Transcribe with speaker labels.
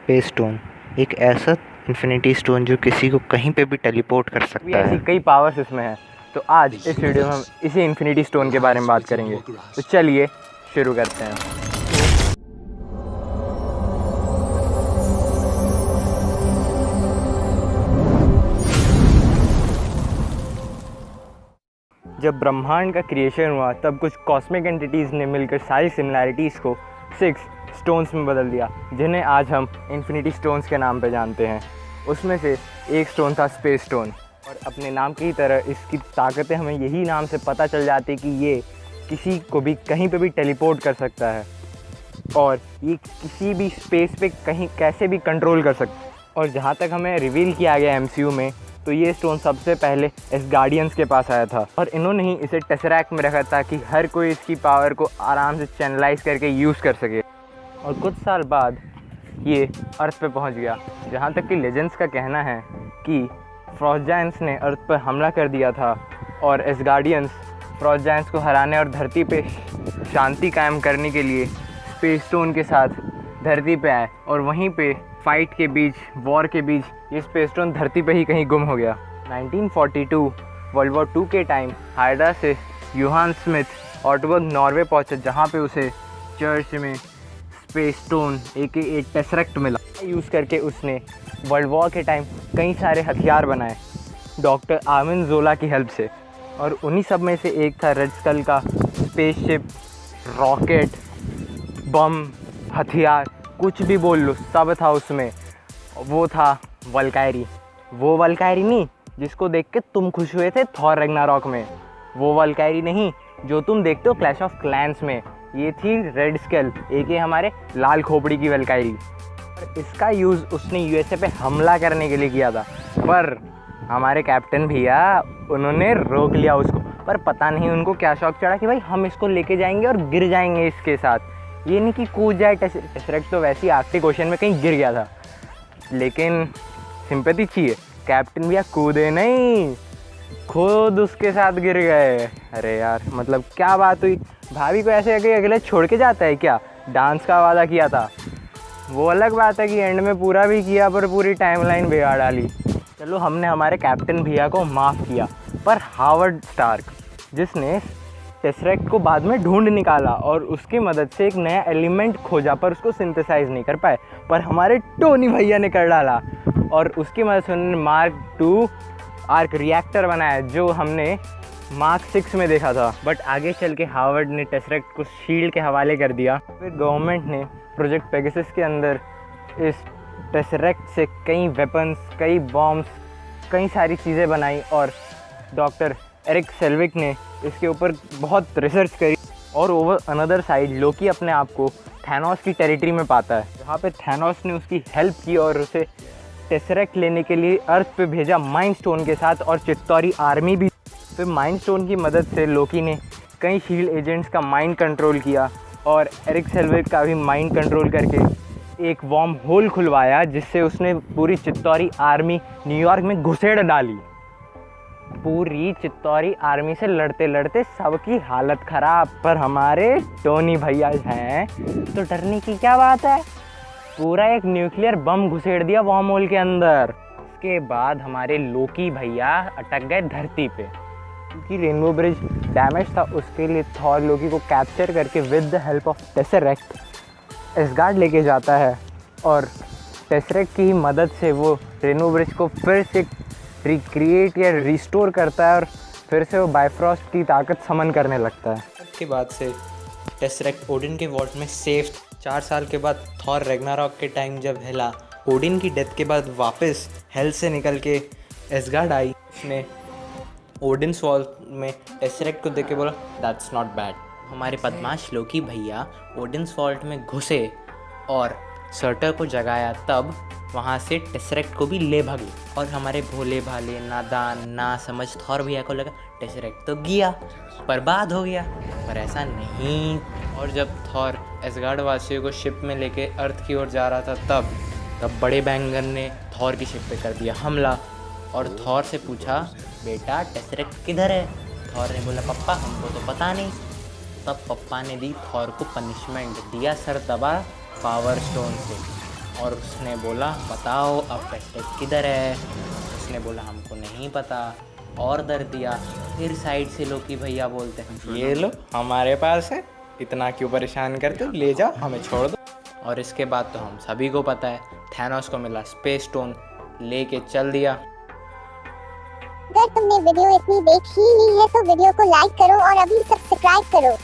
Speaker 1: Space stone एक ऐसा infinity stone जो किसी को कहीं पे भी टेलीपोर्ट कर सकता
Speaker 2: ऐसी
Speaker 1: है।
Speaker 2: कई पावर्स इसमें हैं। तो आज इस वीडियो में हम इसी इन्फिनिटी स्टोन के बारे में बात करेंगे। तो चलिए शुरू करते हैं। जब ब्रह्मांड का क्रिएशन हुआ तब कुछ कॉस्मिक एंटिटीज़ ने मिलकर सारी सिमिलैरिटीज़ को 6 स्टोन्स में बदल दिया, जिन्हें आज हम इन्फिनिटी स्टोन्स के नाम पे जानते हैं। उसमें से एक स्टोन था स्पेस स्टोन, और अपने नाम की तरह इसकी ताकतें हमें यही नाम से पता चल जाती कि ये किसी को भी कहीं पे भी टेलीपोर्ट कर सकता है और ये किसी भी स्पेस पे कहीं कैसे भी कंट्रोल कर सकता है। और जहाँ तक हमें रिवील किया गया एमसीयू में, तो ये स्टोन सबसे पहले एसगार्डियंस के पास आया था और इन्होंने ही इसे टेसरैक्ट में रखा ताकि हर कोई इसकी पावर को आराम से चैनलाइज करके यूज़ कर सके। और कुछ साल बाद ये अर्थ पे पहुंच गया, जहाँ तक कि लेजेंड्स का कहना है कि फ्रॉस्ट जायंट्स ने अर्थ पर हमला कर दिया था और एसगार्डियंस फ्रॉस्ट जायंट्स को हराने और धरती पे शांति कायम करने के लिए स्पेस स्टोन के साथ धरती पे आए, और वहीं पे फाइट के बीच, वॉर के बीच ये स्पेस स्टोन धरती पे ही कहीं गुम हो गया। 1942 वर्ल्ड वॉर 2 के टाइम हाइड्रा से यूहान स्मिथ ऑटबर्ग नॉर्वे पहुंचा, जहां पे उसे चर्च में स्पेस स्टोन AKA टेसरैक्ट मिला। यूज़ करके उसने वर्ल्ड वॉर के टाइम कई सारे हथियार बनाए डॉक्टर आर्मिन जोला की हेल्प से, और उन्हीं सब में से एक था रेड स्कल का स्पेसशिप, रॉकेट, बम, हथियार, कुछ भी बोल लो, सब था उसमें। वो था वल्कायरी। वो वल्कायरी नहीं जिसको देख के तुम खुश हुए थे थॉर रैग्नारॉक में, वो वल्कायरी नहीं जो तुम देखते हो क्लैश ऑफ क्लैंस में। ये थी रेड स्केल AKA हमारे लाल खोपड़ी की वल्कायरी। और इसका यूज़ उसने USA पे हमला करने के लिए किया था, पर हमारे कैप्टन भैया उन्होंने रोक लिया उसको। पर पता नहीं उनको क्या शौक चढ़ा कि भाई हम इसको लेके जाएंगे और गिर जाएंगे इसके साथ, ये नहीं कि कूद जाए। टेसरैक्ट तो वैसे ही आखिरी क्वेश्चन में कहीं गिर गया था, लेकिन सिंपैथी चाहिए, कैप्टन भैया कूदे नहीं, खुद उसके साथ गिर गए। अरे यार, मतलब क्या बात हुई, भाभी को ऐसे अकेले छोड़ के जाता है क्या? डांस का वादा किया था, वो अलग बात है कि एंड में पूरा भी किया पर पूरी टाइमलाइन बिगाड़ डाली। चलो, हमने हमारे कैप्टन भैया को माफ़ किया, पर हावर्ड स्टार्क जिसने टेसरैक्ट को बाद में ढूंढ निकाला और उसकी मदद से एक नया एलिमेंट खोजा, पर उसको सिंथेसाइज नहीं कर पाए, पर हमारे टोनी भैया ने कर डाला, और उसकी मदद से उन्होंने मार्क 2 आर्क रिएक्टर बनाया जो हमने मार्क 6 में देखा था। बट आगे चल के हावर्ड ने टेसरैक्ट को शील्ड के हवाले कर दिया। फिर गवर्नमेंट ने प्रोजेक्ट पेगासस के अंदर इस टेसरैक्ट से कई वेपन्स, कई बॉम्ब्स, कई सारी चीज़ें बनाई, और डॉक्टर एरिक सेल्विक ने इसके ऊपर बहुत रिसर्च करी। और ओवर अनदर साइड लोकी अपने आप को थैनोस की टेरिटरी में पाता है, जहाँ पे थैनोस ने उसकी हेल्प की और उसे टेसरैक्ट लेने के लिए अर्थ पे भेजा माइंड स्टोन के साथ, और चित्तौरी आर्मी भी। फिर माइंड स्टोन की मदद से लोकी ने कई शील्ड एजेंट्स का माइंड कंट्रोल किया, और एरिक सेल्विक का भी माइंड कंट्रोल करके एक वॉर्म होल खुलवाया, जिससे उसने पूरी चित्तौरी आर्मी न्यूयॉर्क में घुसेड़ डाली। पूरी चित्तौरी आर्मी से लड़ते लड़ते सबकी हालत ख़राब, पर हमारे टोनी भैया हैं तो डरने की क्या बात है, पूरा एक न्यूक्लियर बम घुसेड़ दिया वॉर्म होल के अंदर। उसके बाद हमारे लोकी भैया अटक गए धरती पे, क्योंकि रेनबो ब्रिज डैमेज था। उसके लिए थॉर लोकी को कैप्चर करके with the help of tesseract ash gourd लेके जाता है, और टेसरैक्ट की ही मदद से वो रेनबो ब्रिज को फिर से रिक्रिएट या रिस्टोर करता है, और फिर से वो बायफ्रॉस्ट की ताकत समन करने लगता है।
Speaker 1: उसके बाद से टेसरैक्ट ओडिन के वॉल्ट में सेफ। 4 साल के बाद थॉर रैग्नारॉक के टाइम जब हेला ओडिन की डेथ के बाद वापस हेल से निकल के एसगार्ड आई, उसने ओडिन्स वॉल्ट में टेसरैक्ट को देख के बोला दैट्स नॉट बैड। हमारे बदमाश लोकी भैया ओडिन्स वॉल्ट में घुसे और सर्टर को जगाया, तब वहाँ से टेसरैक्ट को भी ले भागे, और हमारे भोले भाले नादान ना समझ थॉर भैया को लगा टेसरैक्ट तो गया, बर्बाद हो गया, पर ऐसा नहीं। और जब थॉर एसगार्ड वासियों को शिप में लेके अर्थ की ओर जा रहा था, तब बड़े बैंगन ने थॉर की शिप पे कर दिया हमला, और थॉर से पूछा बेटा टेसरैक्ट किधर है? थॉर ने बोला पप्पा हमको तो पता नहीं। तब पप्पा ने दी थॉर को पनिशमेंट, दिया सर दबा पावर स्टोन से। और उसने बोला बताओ अब पेस्टेक किधर है। उसने बोला हमको नहीं पता और दर दिया। फिर साइड से लोकी भैया बोलते हैं ये लो हमारे पास है, इतना क्यों परेशान करते हो, ले जाओ हमें छोड़ दो। और इसके बाद तो हम सभी को पता है थैनोस को मिला स्पेस स्टोन, लेके चल दिया।
Speaker 3: अगर तुमने वीडियो इतनी देख ही ली है तो वीडियो को लाइक करो और अभी सब्सक्राइब करो।